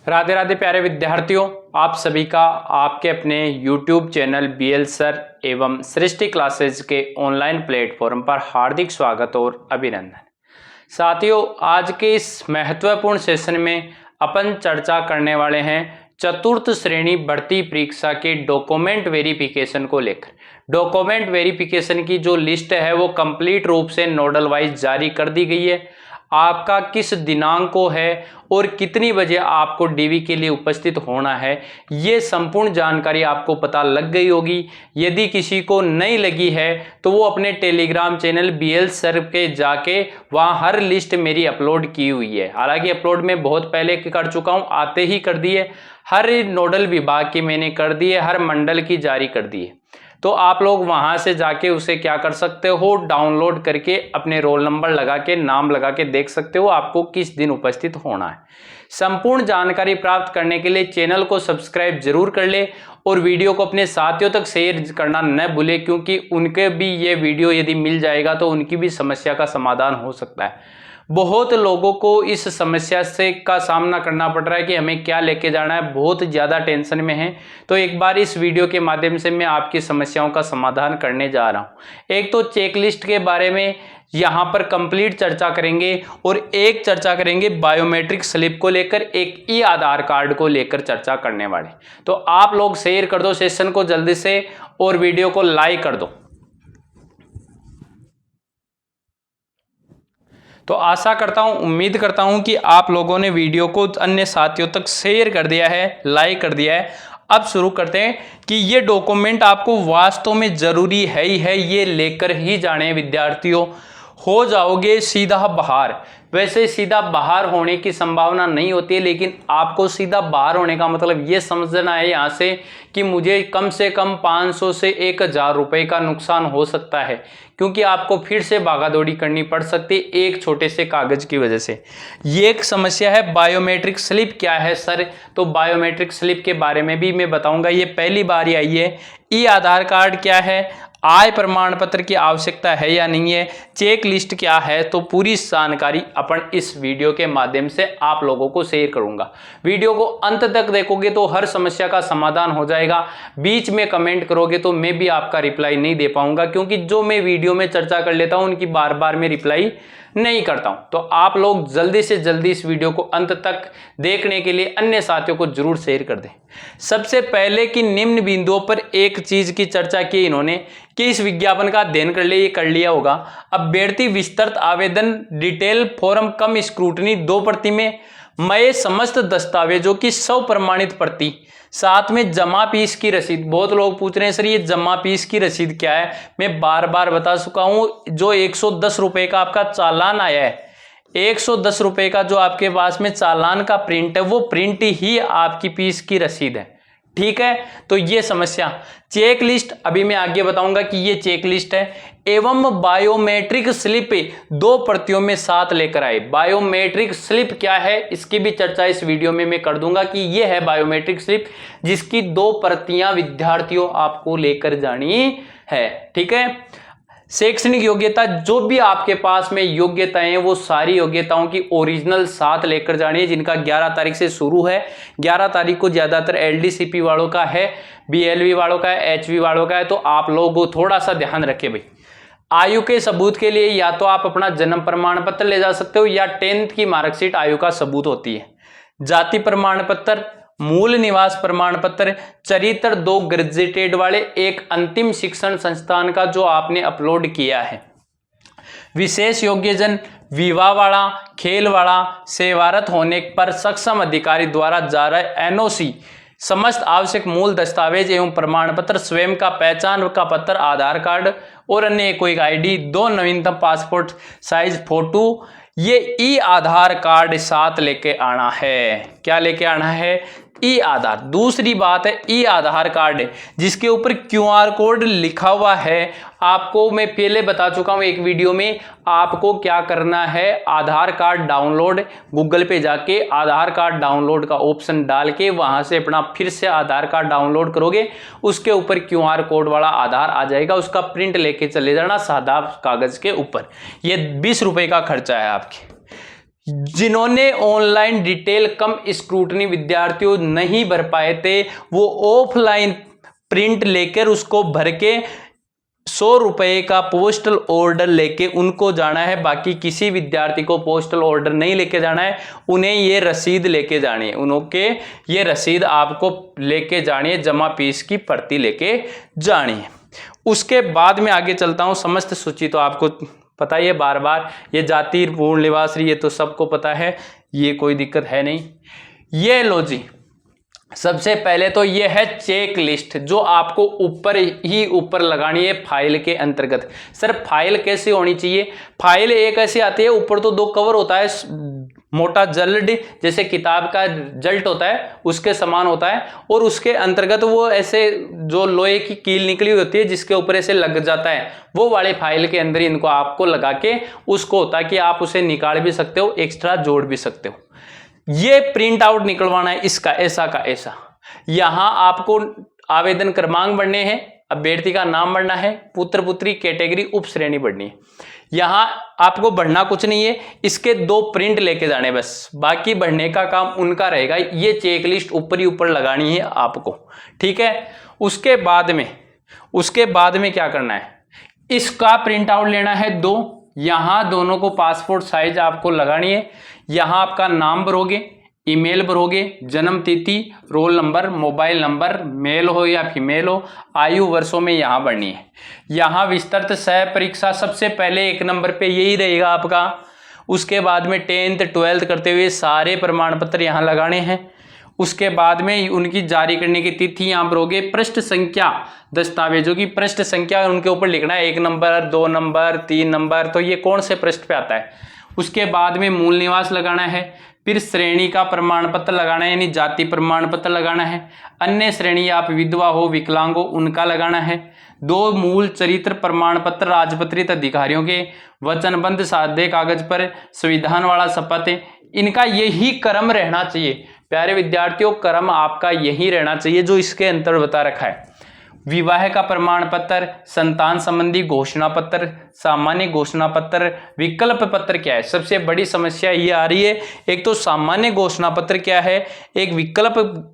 राधे राधे प्यारे विद्यार्थियों, आप सभी का आपके अपने YouTube चैनल BL सर एवं सृष्टि क्लासेज के ऑनलाइन प्लेटफॉर्म पर हार्दिक स्वागत और अभिनंदन। साथियों, आज के इस महत्वपूर्ण सेशन में अपन चर्चा करने वाले हैं चतुर्थ श्रेणी भर्ती परीक्षा के डॉक्यूमेंट वेरिफिकेशन को लेकर। डॉक्यूमेंट वेरिफिकेशन की जो लिस्ट है वो कंप्लीट रूप से नोडल वाइज जारी कर दी गई है। आपका किस दिनांक को है और कितनी बजे आपको डीवी के लिए उपस्थित होना है, ये संपूर्ण जानकारी आपको पता लग गई होगी। यदि किसी को नहीं लगी है तो वो अपने टेलीग्राम चैनल BL सर के जाके वहाँ हर लिस्ट मेरी अपलोड की हुई है। हालांकि अपलोड मैं बहुत पहले कर चुका हूँ, आते ही कर दिए। हर नोडल विभाग की मैंने कर दी है, हर मंडल की जारी कर दी है। तो आप लोग वहां से जाके उसे क्या कर सकते हो, डाउनलोड करके अपने रोल नंबर लगा के नाम लगा के देख सकते हो आपको किस दिन उपस्थित होना है। संपूर्ण जानकारी प्राप्त करने के लिए चैनल को सब्सक्राइब जरूर कर ले और वीडियो को अपने साथियों तक शेयर करना न भूले, क्योंकि उनके भी ये वीडियो यदि मिल जाएगा तो उनकी भी समस्या का समाधान हो सकता है। बहुत लोगों को इस समस्या से का सामना करना पड़ रहा है कि हमें क्या लेके जाना है, बहुत ज़्यादा टेंशन में है। तो एक बार इस वीडियो के माध्यम से मैं आपकी समस्याओं का समाधान करने जा रहा हूं। एक तो चेकलिस्ट के बारे में यहाँ पर कंप्लीट चर्चा करेंगे और एक चर्चा करेंगे बायोमेट्रिक स्लिप को लेकर, एक ई आधार कार्ड को लेकर चर्चा करने वाले। तो आप लोग शेयर कर दो सेशन को जल्दी से और वीडियो को लाइक कर दो। तो आशा करता हूं, उम्मीद करता हूं कि आप लोगों ने वीडियो को अन्य साथियों तक शेयर कर दिया है, लाइक कर दिया है। अब शुरू करते हैं कि ये डॉक्यूमेंट आपको वास्तव में जरूरी है ही है, ये लेकर ही जाने विद्यार्थियों। हो जाओगे सीधा बाहर। वैसे सीधा बाहर होने की संभावना नहीं होती है, लेकिन आपको सीधा बाहर होने का मतलब ये समझना है यहाँ से कि मुझे कम से कम 500 से 1000 रुपए का नुकसान हो सकता है, क्योंकि आपको फिर से भागादौड़ी करनी पड़ सकती है एक छोटे से कागज की वजह से। ये एक समस्या है। बायोमेट्रिक स्लिप क्या है सर? तो बायोमेट्रिक स्लिप के बारे में भी मैं बताऊंगा, ये पहली बार ही आई है। ई आधार कार्ड क्या है, आय प्रमाण पत्र की आवश्यकता है या नहीं है, चेक लिस्ट क्या है, तो पूरी जानकारी अपन इस वीडियो के माध्यम से आप लोगों को शेयर करूंगा। वीडियो को अंत तक देखोगे तो हर समस्या का समाधान हो जाएगा। बीच में कमेंट करोगे तो मैं भी आपका रिप्लाई नहीं दे पाऊंगा, क्योंकि जो मैं वीडियो में चर्चा कर लेता हूं उनकी बार बार मैं रिप्लाई नहीं करता हूं। तो आप लोग जल्दी से जल्दी इस वीडियो को अंत तक देखने के लिए अन्य साथियों को जरूर शेयर कर दें। सबसे पहले कि निम्न बिंदुओं पर एक चीज की चर्चा की इन्होंने कि इस विज्ञापन का अध्ययन कर ले, ये कर लिया होगा। अभ्यर्थी विस्तृत आवेदन डिटेल फॉर्म कम स्क्रूटनी 2 प्रति में मय समस्त दस्तावेजों की स्वप्रमाणित प्रति, साथ में जमा फीस की रसीद। बहुत लोग पूछ रहे हैं सर ये जमा फीस की रसीद क्या है? मैं बार बार बता चुका हूं, जो 110 रुपए का आपका चालान आया है, 110 रुपए का जो आपके पास में चालान का प्रिंट है, वो प्रिंट ही आपकी फीस की रसीद है। ठीक है, तो ये समस्या। चेक लिस्ट अभी मैं आगे बताऊंगा कि ये चेक लिस्ट है। एवं बायोमेट्रिक स्लिप 2 प्रतियों में साथ लेकर आए। बायोमेट्रिक स्लिप क्या है, इसकी भी चर्चा इस वीडियो में मैं कर दूंगा कि ये है बायोमेट्रिक स्लिप, जिसकी 2 प्रतियां विद्यार्थियों आपको लेकर जानी है। ठीक है। शैक्षणिक योग्यता, जो भी आपके पास में योग्यताएं हैं वो सारी योग्यताओं की ओरिजिनल साथ लेकर जानी है, जिनका 11 तारीख से शुरू है। 11 तारीख को ज्यादातर LDCP वालों का है, BLV वालों का है, HV वालों का है। तो आप लोग थोड़ा सा ध्यान रखें भाई। आयु के सबूत के लिए या तो आप अपना जन्म प्रमाण पत्र ले जा सकते हो या 10th की मार्कशीट आयु का सबूत होती है। जाति प्रमाण पत्र, मूल निवास प्रमाण पत्र, चरित्र 2 ग्रेजुएटेड वाले, एक अंतिम शिक्षण संस्थान का जो आपने अपलोड किया है। विशेष योग्यजन, विवाह वाला, खेल वाला, सेवारत होने पर सक्षम अधिकारी द्वारा जारी NOC, समस्त आवश्यक मूल दस्तावेज एवं प्रमाण पत्र, स्वयं का पहचान का पत्र, आधार कार्ड और अन्य कोई ID, 2 नवीनतम पासपोर्ट साइज फोटो, ये ई आधार कार्ड साथ लेके आना है। क्या लेके आना है? ई आधार। दूसरी बात है ई आधार कार्ड है जिसके ऊपर QR कोड लिखा हुआ है। आपको मैं पहले बता चुका हूं एक वीडियो में, आपको क्या करना है, आधार कार्ड डाउनलोड, गूगल पे जाके आधार कार्ड डाउनलोड का ऑप्शन डाल के वहां से अपना फिर से आधार कार्ड डाउनलोड करोगे, उसके ऊपर QR कोड वाला आधार आ जाएगा, उसका प्रिंट लेके चले जाना सादा कागज के ऊपर। ये 20 रुपए का खर्चा है आपके। जिन्होंने ऑनलाइन डिटेल कम स्क्रूटनी विद्यार्थियों नहीं भर पाए थे, वो ऑफलाइन प्रिंट लेकर उसको भर के 100 रुपए का पोस्टल ऑर्डर लेके उनको जाना है। बाकी किसी विद्यार्थी को पोस्टल ऑर्डर नहीं लेके जाना है, उन्हें ये रसीद लेके जानी है, उनके ये रसीद आपको लेके जानी है, जमा फीस की पर्ची लेके जानी है। उसके बाद में आगे चलता हूं। समस्त सूची तो आपको पता ही है, बार बार ये जाति पूर्ण निवासी ये तो सबको पता है, ये कोई दिक्कत है नहीं। ये लो जी, सबसे पहले तो ये है चेक लिस्ट, जो आपको ऊपर ही ऊपर लगानी है फाइल के अंतर्गत। सर फाइल कैसे होनी चाहिए? फाइल एक ऐसी आती है, ऊपर तो 2 कवर होता है, मोटा जल्ड जैसे किताब का जल्ट होता है उसके समान होता है, और उसके अंतर्गत वो ऐसे जो लोहे की कील निकली होती है जिसके ऊपर ऐसे लग जाता है, वो वाले फाइल के अंदर इनको आपको लगा के उसको होता है कि आप उसे निकाल भी सकते हो, एक्स्ट्रा जोड़ भी सकते हो। ये प्रिंट आउट निकलवाना है इसका, ऐसा का ऐसा। यहां आपको आवेदन क्रमांक भरने हैं, अभ्यर्थी का नाम भरना है, पुत्र पुत्री कैटेगरी उप श्रेणी भरनी है। यहां आपको बढ़ना कुछ नहीं है, इसके 2 प्रिंट लेके जाने बस, बाकी बढ़ने का काम उनका रहेगा। ये चेक लिस्ट ऊपर ही ऊपर लगानी है आपको, ठीक है। उसके बाद में क्या करना है, इसका प्रिंट आउट लेना है 2। यहां दोनों को पासपोर्ट साइज आपको लगानी है। यहां आपका नाम भरोगे, ईमेल भरोगे, जन्म तिथि, roll number, mobile number, male हो या फीमेल हो, आयु वर्षों में यहां भरनी है। यहां विस्तृत सह परीक्षा सबसे पहले 1 नंबर पे यही रहेगा आपका। उसके बाद में 10th 12th करते हुए सारे प्रमाण पत्र यहां लगाने हैं। उसके बाद में उनकी जारी करने की तिथि यहाँ पर होगी। पृष्ठ संख्या, दस्तावेजों की पृष्ठ संख्या उनके ऊपर लिखना है, 1 नंबर, 2 नंबर, 3 नंबर, तो ये कौन से पृष्ठ पे आता है। उसके बाद में मूल निवास लगाना है, फिर श्रेणी का प्रमाण पत्र लगाना है, यानी जाति प्रमाण पत्र लगाना है। अन्य श्रेणी आप विधवा हो, विकलांग हो, उनका लगाना है। 2 मूल चरित्र प्रमाण पत्र राजपत्रित अधिकारियों के, वचनबद्ध सादे कागज पर संविधान वाला शपथ, इनका यही क्रम रहना चाहिए। प्यारे विद्यार्थियों, क्रम आपका यही रहना चाहिए जो इसके अंतर बता रखा है। विवाह का प्रमाण पत्र, संतान संबंधी घोषणा पत्र, सामान्य घोषणा पत्र, विकल्प पत्र क्या है। सबसे बड़ी समस्या ये आ रही है, एक तो सामान्य घोषणा पत्र क्या है, एक विकल्प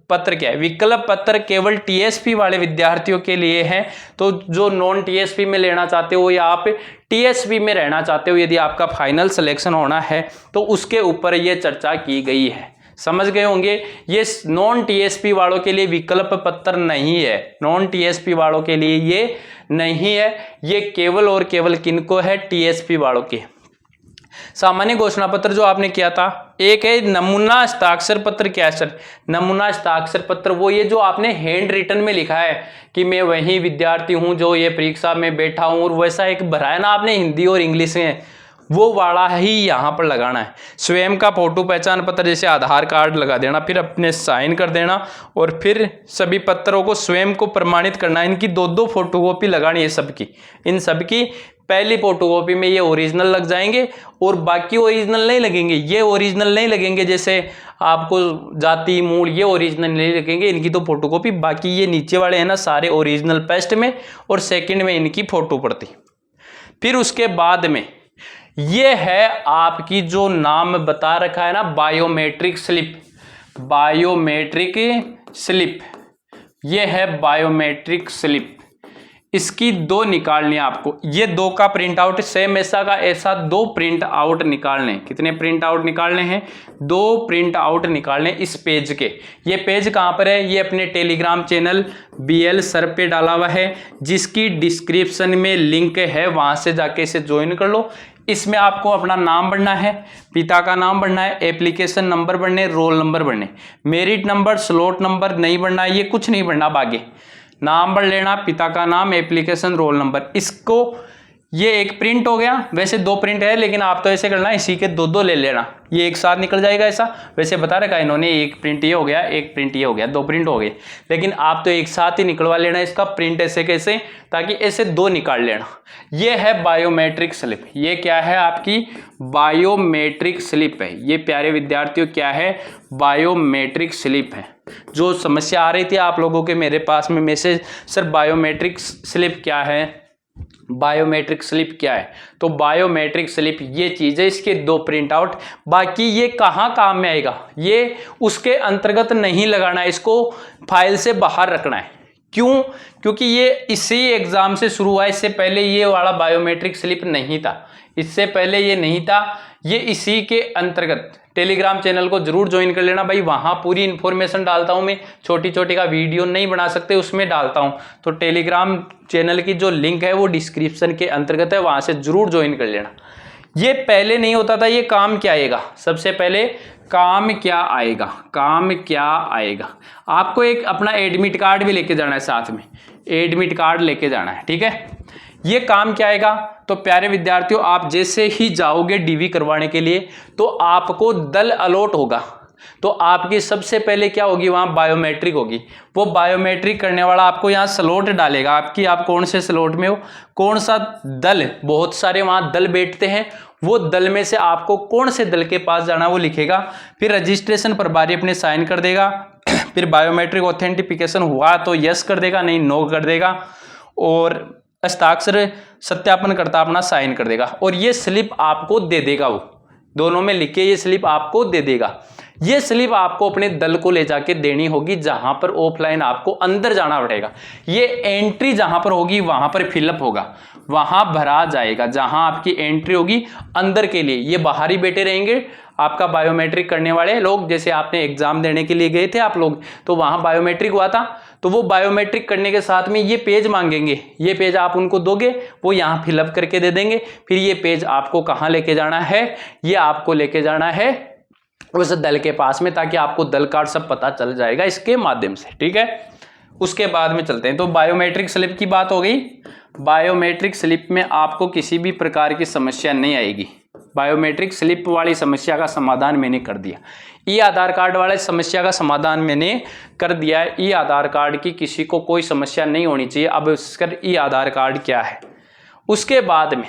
पत्र क्या है। विकल्प पत्र केवल टीएसपी वाले विद्यार्थियों के लिए है, तो जो नॉन टीएसपी में लेना चाहते हो या आप टीएसपी में रहना चाहते हो, यदि आपका फाइनल सिलेक्शन होना है तो उसके ऊपर ये चर्चा की गई है। समझ गए होंगे। ये नॉन टीएसपी वालों के लिए विकल्प पत्र नहीं है, नॉन टीएसपी वालों के लिए ये नहीं है, ये केवल और केवल किनको है, टीएसपी वालों के। सामान्य घोषणा पत्र जो आपने किया था, एक है नमूना हस्ताक्षर पत्र। क्या है सर? नमूना हस्ताक्षर पत्र वो ये जो आपने हैंड रिटन में लिखा है कि मैं वही विद्यार्थी हूं जो ये परीक्षा में बैठा हूं, और वैसा एक भरा है ना आपने हिंदी और इंग्लिश में, वो वाला ही यहाँ पर लगाना है। स्वयं का फोटो पहचान पत्र जैसे आधार कार्ड लगा देना, फिर अपने साइन कर देना, और फिर सभी पत्रों को स्वयं को प्रमाणित करना। इनकी 2-2 फोटोकॉपी लगानी है सबकी। इन सबकी पहली फोटोकॉपी में ये ओरिजिनल लग जाएंगे और बाकी ओरिजिनल नहीं लगेंगे। ये ओरिजिनल नहीं लगेंगे, जैसे आपको जाति मूल ये ओरिजिनल नहीं लगेंगे, इनकी तो फोटोकॉपी। बाकी ये नीचे वाले हैं ना सारे ओरिजिनल फर्स्ट में, और सेकंड में इनकी फोटो पड़ती। फिर उसके बाद में ये है आपकी जो नाम बता रखा है ना, बायोमेट्रिक स्लिप। बायोमेट्रिक स्लिप, ये है बायोमेट्रिक स्लिप। इसकी 2 निकालनी है आपको। ये 2 का प्रिंट आउट, सेम ऐसा का ऐसा 2 प्रिंट आउट निकालने। कितने प्रिंट आउट निकालने हैं? 2 प्रिंट आउट निकालने इस पेज के। ये पेज कहाँ पर है? ये अपने टेलीग्राम चैनल BL सर पे डाला हुआ है, जिसकी डिस्क्रिप्शन में लिंक है, वहां से जाके इसे ज्वाइन कर लो। इसमें आपको अपना नाम भरना है, पिता का नाम भरना है, एप्लीकेशन नंबर भरने, रोल नंबर भरने, मेरिट नंबर, स्लॉट नंबर नहीं भरना है, ये कुछ नहीं भरना। आगे नाम भर लेना, पिता का नाम, एप्लीकेशन, रोल नंबर। इसको ये एक प्रिंट हो गया। वैसे 2 प्रिंट है, लेकिन आप तो ऐसे करना, इसी के 2-2 ले लेना, ये एक साथ निकल जाएगा ऐसा। वैसे बता रखा है इन्होंने, एक प्रिंट ये हो गया, एक प्रिंट ये हो गया, 2 प्रिंट हो गए, लेकिन आप तो एक साथ ही निकलवा लेना इसका प्रिंट ऐसे कैसे, ताकि ऐसे 2 निकाल लेना। ये है बायोमेट्रिक स्लिप। ये क्या है? आपकी बायोमेट्रिक स्लिप है। ये प्यारे विद्यार्थियों क्या है? बायोमेट्रिक स्लिप है। जो समस्या आ रही थी आप लोगों के मेरे पास में मैसेज, सर बायोमेट्रिक स्लिप क्या है, बायोमेट्रिक स्लिप क्या है? तो बायोमेट्रिक स्लिप ये चीज़ है, इसके 2 प्रिंट आउट। बाकी ये कहाँ काम में आएगा? ये उसके अंतर्गत नहीं लगाना है, इसको फाइल से बाहर रखना है। क्यों? क्योंकि ये इसी एग्जाम से शुरू हुआ, इससे पहले ये वाला बायोमेट्रिक स्लिप नहीं था, इससे पहले ये नहीं था, ये इसी के अंतर्गत। टेलीग्राम चैनल को जरूर ज्वाइन कर लेना भाई, वहां पूरी इन्फॉर्मेशन डालता हूं मैं, छोटी छोटी का वीडियो नहीं बना सकते उसमें डालता हूं। तो टेलीग्राम चैनल की जो लिंक है वो डिस्क्रिप्शन के अंतर्गत है, वहां से जरूर ज्वाइन कर लेना। ये पहले नहीं होता था। ये काम क्या आएगा? सबसे पहले काम क्या आएगा? काम क्या आएगा? आपको एक अपना एडमिट कार्ड भी लेके जाना है, साथ में एडमिट कार्ड लेके जाना है, ठीक है। ये काम क्या आएगा? तो प्यारे विद्यार्थियों, आप जैसे ही जाओगे डीवी करवाने के लिए तो आपको दल अलॉट होगा, तो आपकी सबसे पहले क्या होगी? वहां बायोमेट्रिक होगी। वो बायोमेट्रिक करने वाला आपको यहाँ स्लॉट डालेगा आपकी, आप कौन से स्लॉट में हो, कौन सा दल, बहुत सारे वहां दल बैठते हैं, वो दल में से आपको कौन से दल के पास जाना वो लिखेगा। फिर रजिस्ट्रेशन प्रभारी अपने साइन कर देगा, फिर बायोमेट्रिक ऑथेंटिफिकेशन हुआ तो यस कर देगा, नहीं नो कर देगा, और हस्ताक्षर सत्यापन करता अपना साइन कर देगा, और ये स्लिप आपको दे देगा। वो दोनों में लिख के ये स्लिप आपको दे देगा। ये स्लिप आपको अपने दल को ले जाके देनी होगी, जहां पर ऑफलाइन आपको अंदर जाना पड़ेगा। ये एंट्री जहां पर होगी वहां पर फिलअप होगा, वहां भरा जाएगा, जहां आपकी एंट्री होगी अंदर के लिए। ये बाहर ही बैठे रहेंगे आपका बायोमेट्रिक करने वाले लोग, जैसे आपने एग्जाम देने के लिए गए थे आप लोग, तो वहां बायोमेट्रिक हुआ था, तो वो बायोमेट्रिक करने के साथ में ये पेज मांगेंगे, ये पेज आप उनको दोगे, वो यहाँ फिलअप करके दे देंगे। फिर ये पेज आपको कहाँ लेके जाना है? ये आपको लेके जाना है उस दल के पास में, ताकि आपको दल कार्ड सब पता चल जाएगा इसके माध्यम से, ठीक है। उसके बाद में चलते हैं। तो बायोमेट्रिक स्लिप की बात हो गई। बायोमेट्रिक स्लिप में आपको किसी भी प्रकार की समस्या नहीं आएगी। बायोमेट्रिक स्लिप वाली समस्या का समाधान मैंने कर दिया। ई आधार कार्ड वाले समस्या का समाधान मैंने कर दिया है। ई आधार कार्ड की किसी को कोई समस्या नहीं होनी चाहिए। अब इसका ई आधार कार्ड क्या है? उसके बाद में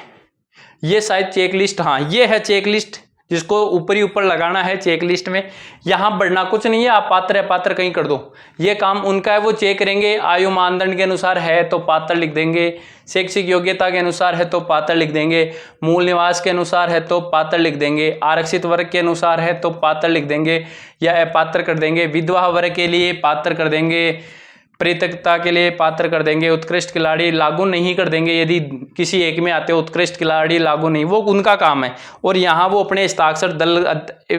ये शायद चेक लिस्ट, हाँ ये है चेक लिस्ट, जिसको ऊपर ही ऊपर लगाना है चेक लिस्ट में। यहाँ बढ़ना कुछ नहीं है, आप पात्र अपात्र कहीं कर दो, ये काम उनका है, वो चेक करेंगे। आयु मानदंड के अनुसार है तो पात्र लिख देंगे, शैक्षिक योग्यता के अनुसार है तो पात्र लिख देंगे, मूल निवास के अनुसार है तो पात्र लिख देंगे, आरक्षित वर्ग के अनुसार है तो पात्र लिख देंगे या अपात्र कर देंगे, विधवा वर्ग के लिए पात्र कर देंगे, परित्यक्ता के लिए पात्र कर देंगे, उत्कृष्ट खिलाड़ी लागू नहीं कर देंगे। यदि किसी एक में आते हो उत्कृष्ट खिलाड़ी लागू नहीं, वो उनका काम है। और यहाँ वो अपने हस्ताक्षर दल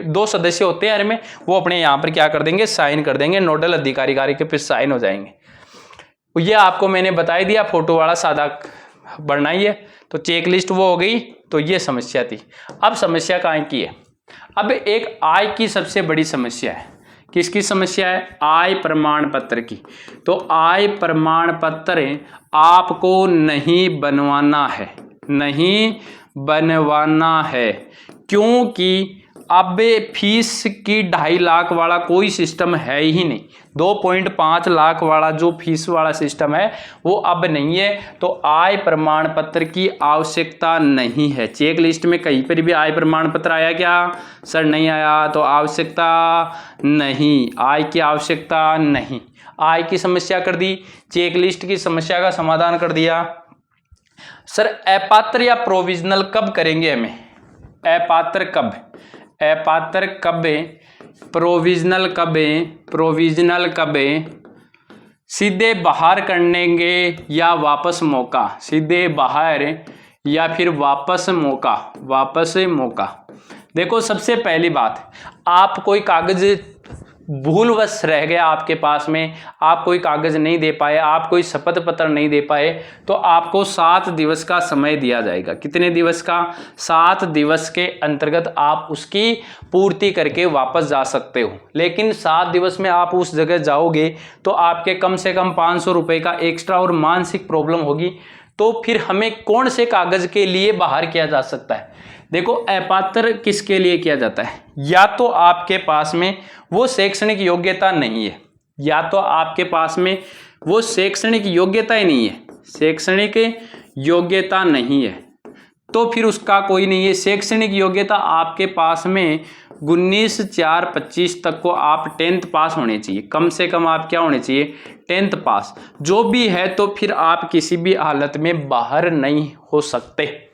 2 सदस्य होते हैं में, वो अपने यहाँ पर क्या कर देंगे? साइन कर देंगे। नोडल अधिकारी कार्य के फिर साइन हो जाएंगे। ये आपको मैंने बता दिया, फोटो वाला सादा बढ़ना ही है। तो चेक लिस्ट वो हो गई। तो ये समस्या थी। अब समस्या कहाँ की है? अब एक आय की सबसे बड़ी समस्या है। किसकी समस्या है? आय प्रमाण पत्र की। तो आय प्रमाण पत्र आपको नहीं बनवाना है, नहीं बनवाना है, क्योंकि अब फीस की 2.5 लाख वाला कोई सिस्टम है ही नहीं। 2.5 लाख वाला जो फीस वाला सिस्टम है वो अब नहीं है। तो आय प्रमाण पत्र की आवश्यकता नहीं है। चेक लिस्ट में कहीं पर भी आय प्रमाण पत्र आया क्या? सर नहीं आया। तो आवश्यकता नहीं, आय की आवश्यकता नहीं। आय की समस्या कर दी, चेक लिस्ट की समस्या का समाधान कर दिया। सर अपात्र या प्रोविजनल कब करेंगे हमें? अपात्र कब, अपात्र कब, प्रोविजनल कब, प्रोविजनल कब? सीधे बाहर करेंगे या वापस मौका? सीधे बाहर या फिर वापस मौका? वापस मौका। देखो सबसे पहली बात, आप कोई कागज भूलवश रह गया आपके पास में, आप कोई कागज नहीं दे पाए, आप कोई शपथ पत्र नहीं दे पाए, तो आपको 7 दिवस का समय दिया जाएगा। कितने दिवस का? 7 दिवस के अंतर्गत आप उसकी पूर्ति करके वापस जा सकते हो। लेकिन 7 दिवस में आप उस जगह जाओगे तो आपके कम से कम 500 रुपये का एक्स्ट्रा और मानसिक प्रॉब्लम होगी। तो फिर हमें कौन से कागज के लिए बाहर किया जा सकता है? देखो अपात्र किसके लिए किया जाता है? या तो आपके पास में वो शैक्षणिक योग्यता नहीं है, या तो आपके पास में वो शैक्षणिक योग्यता ही नहीं है, शैक्षणिक योग्यता नहीं है, तो फिर उसका कोई नहीं है। शैक्षणिक योग्यता आपके पास में 19/4/25 तक को आप 10th पास होने चाहिए, कम से कम आप क्या होने चाहिए, 10th पास। जो भी है तो फिर आप किसी भी हालत में बाहर नहीं हो सकते।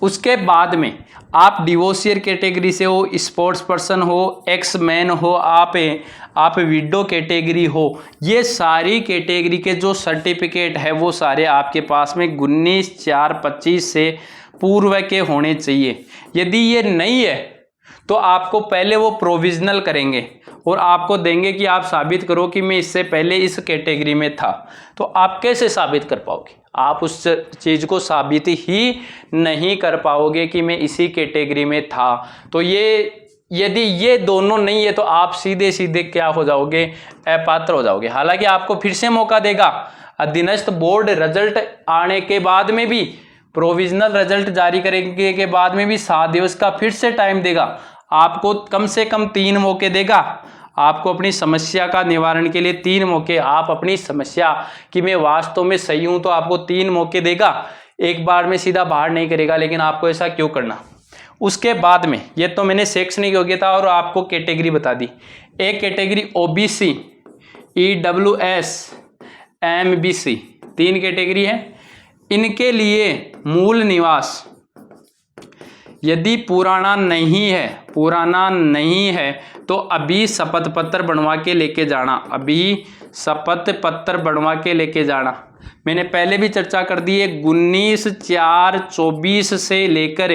उसके बाद में आप डिवोशियर कैटेगरी से हो, स्पोर्ट्स पर्सन हो, एक्स मैन हो, आप विडो कैटेगरी हो, ये सारी कैटेगरी के जो सर्टिफिकेट है वो सारे आपके पास में 19/4/25 से पूर्व के होने चाहिए। यदि ये नहीं है तो आपको पहले वो प्रोविजनल करेंगे और आपको देंगे कि आप साबित करो कि मैं इससे पहले इस कैटेगरी में था। तो आप कैसे साबित कर पाओगे? आप उस चीज़ को साबित ही नहीं कर पाओगे कि मैं इसी कैटेगरी में था। तो यदि ये दोनों नहीं है तो आप सीधे सीधे क्या हो जाओगे, अपात्र हो जाओगे। हालांकि आपको फिर से मौका देगा, अधीनस्थ बोर्ड रिजल्ट आने के बाद में भी, प्रोविजनल रिजल्ट जारी करेंगे के बाद में भी 7 दिवस का फिर से टाइम देगा, आपको कम से कम 3 मौके देगा। आपको अपनी समस्या का निवारण के लिए 3 मौके, आप अपनी समस्या कि मैं वास्तव में सही हूं तो आपको 3 मौके देगा। एक बार में सीधा बाहर नहीं करेगा, लेकिन आपको ऐसा क्यों करना। उसके बाद में ये तो मैंने शैक्षणिक योग्यता और आपको कैटेगरी बता दी। एक category OBC, EWS, MBC, 3 category है। इनके लिए मूल निवास यदि पुराना नहीं है तो अभी शपथ पत्र बनवा के लेके जाना, अभी शपथ पत्र बनवा के लेके जाना। मैंने पहले भी चर्चा कर दी है, 19/4/24 से लेकर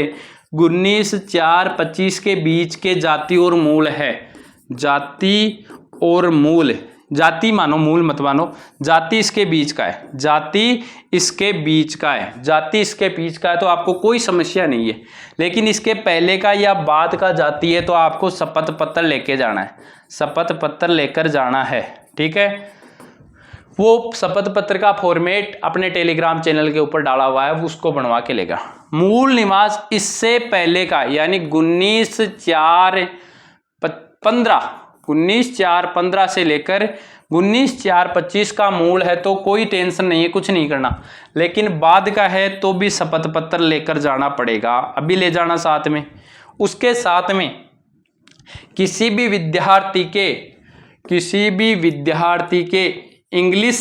19/4/25 के बीच के जाति और मूल है। जाति और मूल, जाति मानो मूल मत मानो, जाति इसके बीच का है, जाति इसके बीच का है, जाति इसके बीच का है तो आपको कोई समस्या नहीं है। लेकिन इसके पहले का या बाद का जाति है तो आपको शपथ पत्र लेके जाना है, शपथ पत्र लेकर जाना है। ठीक है, वो शपथ पत्र का फॉर्मेट अपने टेलीग्राम चैनल के ऊपर डाला हुआ है, उसको बनवा के लेगा। मूल निवास इससे पहले का यानी 19/4/15 से लेकर 19/4/25 का मूल है तो कोई टेंशन नहीं है, कुछ नहीं करना। लेकिन बाद का है तो भी शपथ पत्र लेकर जाना पड़ेगा, अभी ले जाना साथ में। उसके साथ में किसी भी विद्यार्थी के इंग्लिश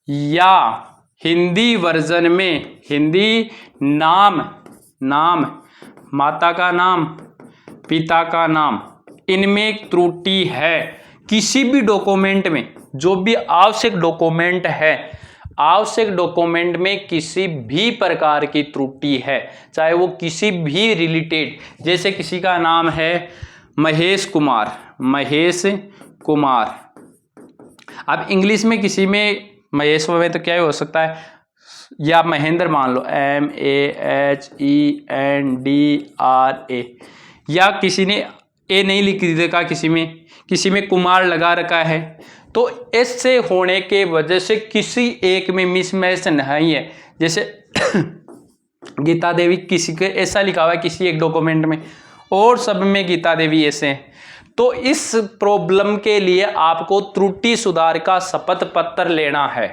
या हिंदी वर्जन में, हिंदी नाम, माता का नाम, पिता का नाम, इनमें एक त्रुटि है किसी भी डॉक्यूमेंट में, जो भी आवश्यक डॉक्यूमेंट है, आवश्यक डॉक्यूमेंट में किसी भी प्रकार की त्रुटि है, चाहे वो किसी भी रिलेटेड, जैसे किसी का नाम है महेश कुमार, अब इंग्लिश में किसी में महेश में तो क्या हो सकता है, या महेंद्र मान लो, MEHENDRA, या किसी ने ए नहीं लिख देगा, किसी में कुमार लगा रखा है, तो ऐसे होने के वजह से किसी एक में मिसमैच नहीं है। जैसे गीता देवी किसी के ऐसा लिखा हुआ है किसी एक डॉक्यूमेंट में, और सब में गीता देवी ऐसे हैं। तो इस प्रॉब्लम के लिए आपको त्रुटि सुधार का शपथ पत्र लेना है।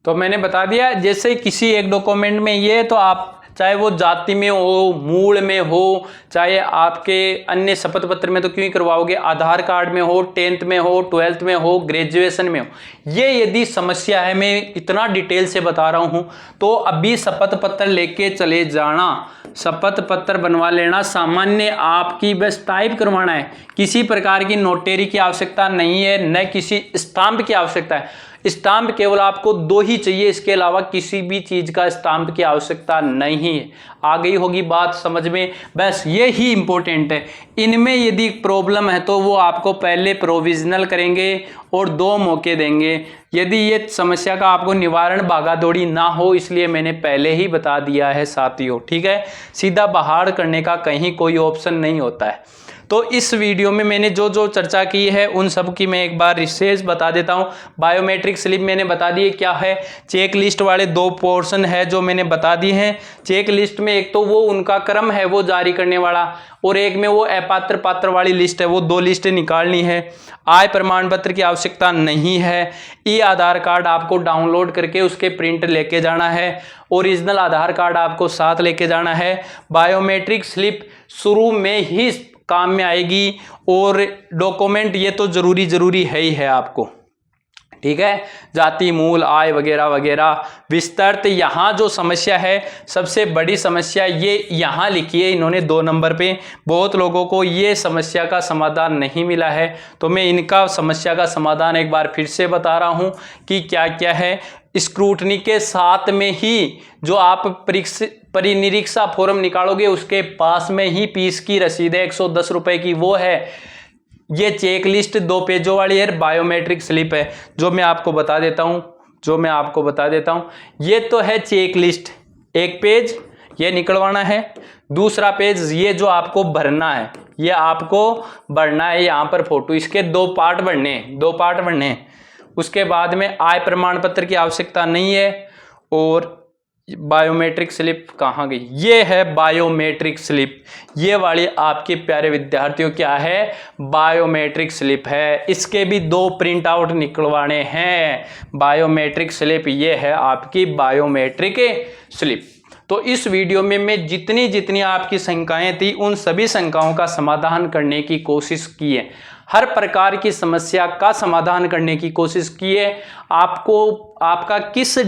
तो मैंने बता दिया, जैसे किसी एक डॉक्यूमेंट में ये, तो आप चाहे वो जाति में हो, मूल में हो, चाहे आपके अन्य शपथ पत्र में तो क्यों ही करवाओगे, आधार कार्ड में हो, 10th में हो, 12th में हो, ग्रेजुएशन में हो, ये यदि समस्या है, मैं इतना डिटेल से बता रहा हूं, तो अभी शपथ पत्र लेके चले जाना, शपथ पत्र बनवा लेना। सामान्य आपकी बस टाइप करवाना है, किसी प्रकार की नोटेरी की आवश्यकता नहीं है, न किसी स्टाम्प की आवश्यकता है। स्टाम्प केवल आपको 2 ही चाहिए, इसके अलावा किसी भी चीज का स्टाम्प की आवश्यकता नहीं है। आ गई होगी बात समझ में, बस ये ही इंपॉर्टेंट है। इनमें यदि प्रॉब्लम है तो वो आपको पहले प्रोविजनल करेंगे और 2 मौके देंगे। यदि ये समस्या का आपको निवारण भागादौड़ी ना हो, इसलिए मैंने पहले ही बता दिया है साथियों। ठीक है, सीधा बाहर करने का कहीं कोई ऑप्शन नहीं होता है। तो इस वीडियो में मैंने जो जो चर्चा की है उन सब की मैं एक बार विशेष बता देता हूं। बायोमेट्रिक स्लिप मैंने बता दी है क्या है। चेक लिस्ट वाले 2 पोर्शन है जो मैंने बता दी हैं। चेक लिस्ट में एक तो वो उनका क्रम है वो जारी करने वाला, और एक में वो अपात्र पात्र वाली लिस्ट है, वो 2 लिस्टें निकालनी है। आय प्रमाण पत्र की आवश्यकता नहीं है। ई आधार कार्ड आपको डाउनलोड करके उसके प्रिंट लेके जाना है। ओरिजिनल आधार कार्ड आपको साथ लेके जाना है। बायोमेट्रिक स्लिप शुरू में ही काम में आएगी, और डॉक्यूमेंट ये तो जरूरी है ही है आपको, ठीक है। जाति मूल आय वगैरह वगैरह विस्तृत। यहाँ जो समस्या है सबसे बड़ी समस्या ये यहाँ लिखी है इन्होंने 2 नंबर पे। बहुत लोगों को ये समस्या का समाधान नहीं मिला है, तो मैं इनका समस्या का समाधान एक बार फिर से बता रहा हूँ कि क्या क्या है। स्क्रूटनी के साथ में ही जो आप परिनिरीक्षा फॉर्म निकालोगे उसके पास में ही फीस की रसीद है 110 रुपए की, वो है ये चेक लिस्ट 2 पेजों वाली है। बायोमेट्रिक स्लिप है जो मैं आपको बता देता हूं, ये तो है चेक लिस्ट। 1 पेज ये निकलवाना है, दूसरा पेज ये जो आपको भरना है, ये आपको भरना है यहाँ पर फोटो। इसके 2 पार्ट भरने हैं। उसके बाद में आय प्रमाण पत्र की आवश्यकता नहीं है। और बायोमेट्रिक स्लिप कहाँ गई, ये है बायोमेट्रिक स्लिप। ये वाली आपके प्यारे विद्यार्थियों क्या है, बायोमेट्रिक स्लिप है। इसके भी 2 प्रिंट आउट निकलवाने हैं। बायोमेट्रिक स्लिप ये है आपकी बायोमेट्रिक स्लिप। तो इस वीडियो में मैं जितनी आपकी शंकाएं थी उन सभी शंकाओं का समाधान करने की कोशिश की है। हर प्रकार की समस्या का समाधान करने की कोशिश की है। आपका किस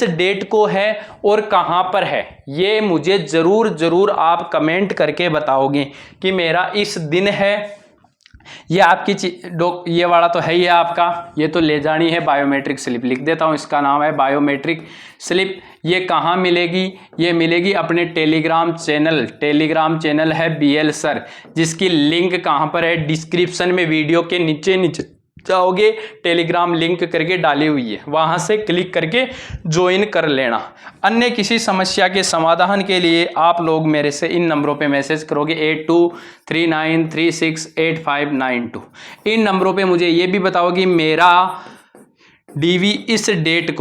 डेट को है और कहां पर है, ये मुझे जरूर आप कमेंट करके बताओगे कि मेरा इस दिन है। ये आपकी ये वाला तो है ही है आपका, ये तो ले जानी है बायोमेट्रिक स्लिप। लिख देता हूँ, इसका नाम है बायोमेट्रिक स्लिप। ये कहाँ मिलेगी, ये मिलेगी अपने टेलीग्राम चैनल है BL सर, जिसकी लिंक कहाँ पर है, डिस्क्रिप्शन में वीडियो के नीचे जाओगे, टेलीग्राम लिंक करके डाली हुई है, वहां से क्लिक करके ज्वाइन कर लेना। अन्य किसी समस्या के समाधान के लिए आप लोग मेरे से इन नंबरों पे मैसेज करोगे 8239368592। इन नंबरों पे मुझे ये भी बताओगे मेरा DV इस डेट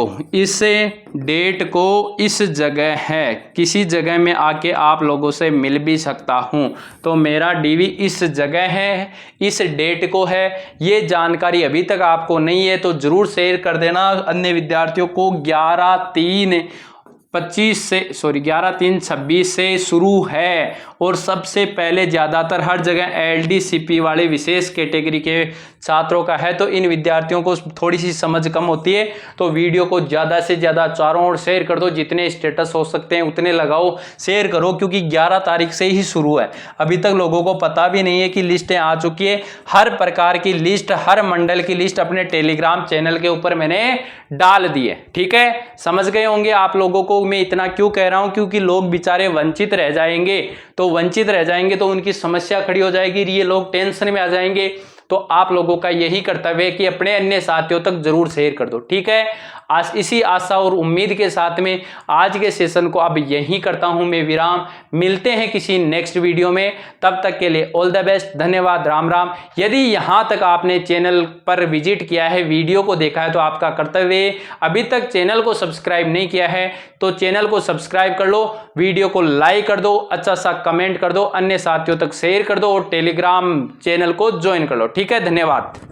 को इस जगह है, किसी जगह में आके आप लोगों से मिल भी सकता हूं, तो मेरा DV इस जगह है, इस डेट को है। ये जानकारी अभी तक आपको नहीं है तो जरूर शेयर कर देना अन्य विद्यार्थियों को। 11/3/26 से शुरू है, और सबसे पहले ज़्यादातर हर जगह LDCP वाले विशेष कैटेगरी के छात्रों का है। तो इन विद्यार्थियों को थोड़ी सी समझ कम होती है, तो वीडियो को ज़्यादा से ज़्यादा चारों ओर शेयर कर दो। जितने स्टेटस हो सकते हैं उतने लगाओ, शेयर करो, क्योंकि 11 तारीख से ही शुरू है। अभी तक लोगों को पता भी नहीं है कि लिस्टें आ चुकी है। हर प्रकार की लिस्ट, हर मंडल की लिस्ट अपने टेलीग्राम चैनल के ऊपर मैंने डाल दी है, ठीक है। समझ गए होंगे आप लोगों को मैं इतना क्यों कह रहा हूं, क्योंकि लोग बेचारे वंचित रह जाएंगे, तो उनकी समस्या खड़ी हो जाएगी, ये लोग टेंशन में आ जाएंगे। तो आप लोगों का यही कर्तव्य है कि अपने अन्य साथियों तक जरूर शेयर कर दो, ठीक है। आज इसी आशा और उम्मीद के साथ में आज के सेशन को अब यहीं करता हूं मैं विराम। मिलते हैं किसी नेक्स्ट वीडियो में, तब तक के लिए ऑल द बेस्ट, धन्यवाद, राम राम। यदि यहां तक आपने चैनल पर विजिट किया है, वीडियो को देखा है, तो आपका कर्तव्य है, अभी तक चैनल को सब्सक्राइब नहीं किया है तो चैनल को सब्सक्राइब कर लो, वीडियो को लाइक कर दो, अच्छा सा कमेंट कर दो, अन्य साथियों तक शेयर कर दो, और टेलीग्राम चैनल को ज्वाइन कर लो, ठीक है। धन्यवाद।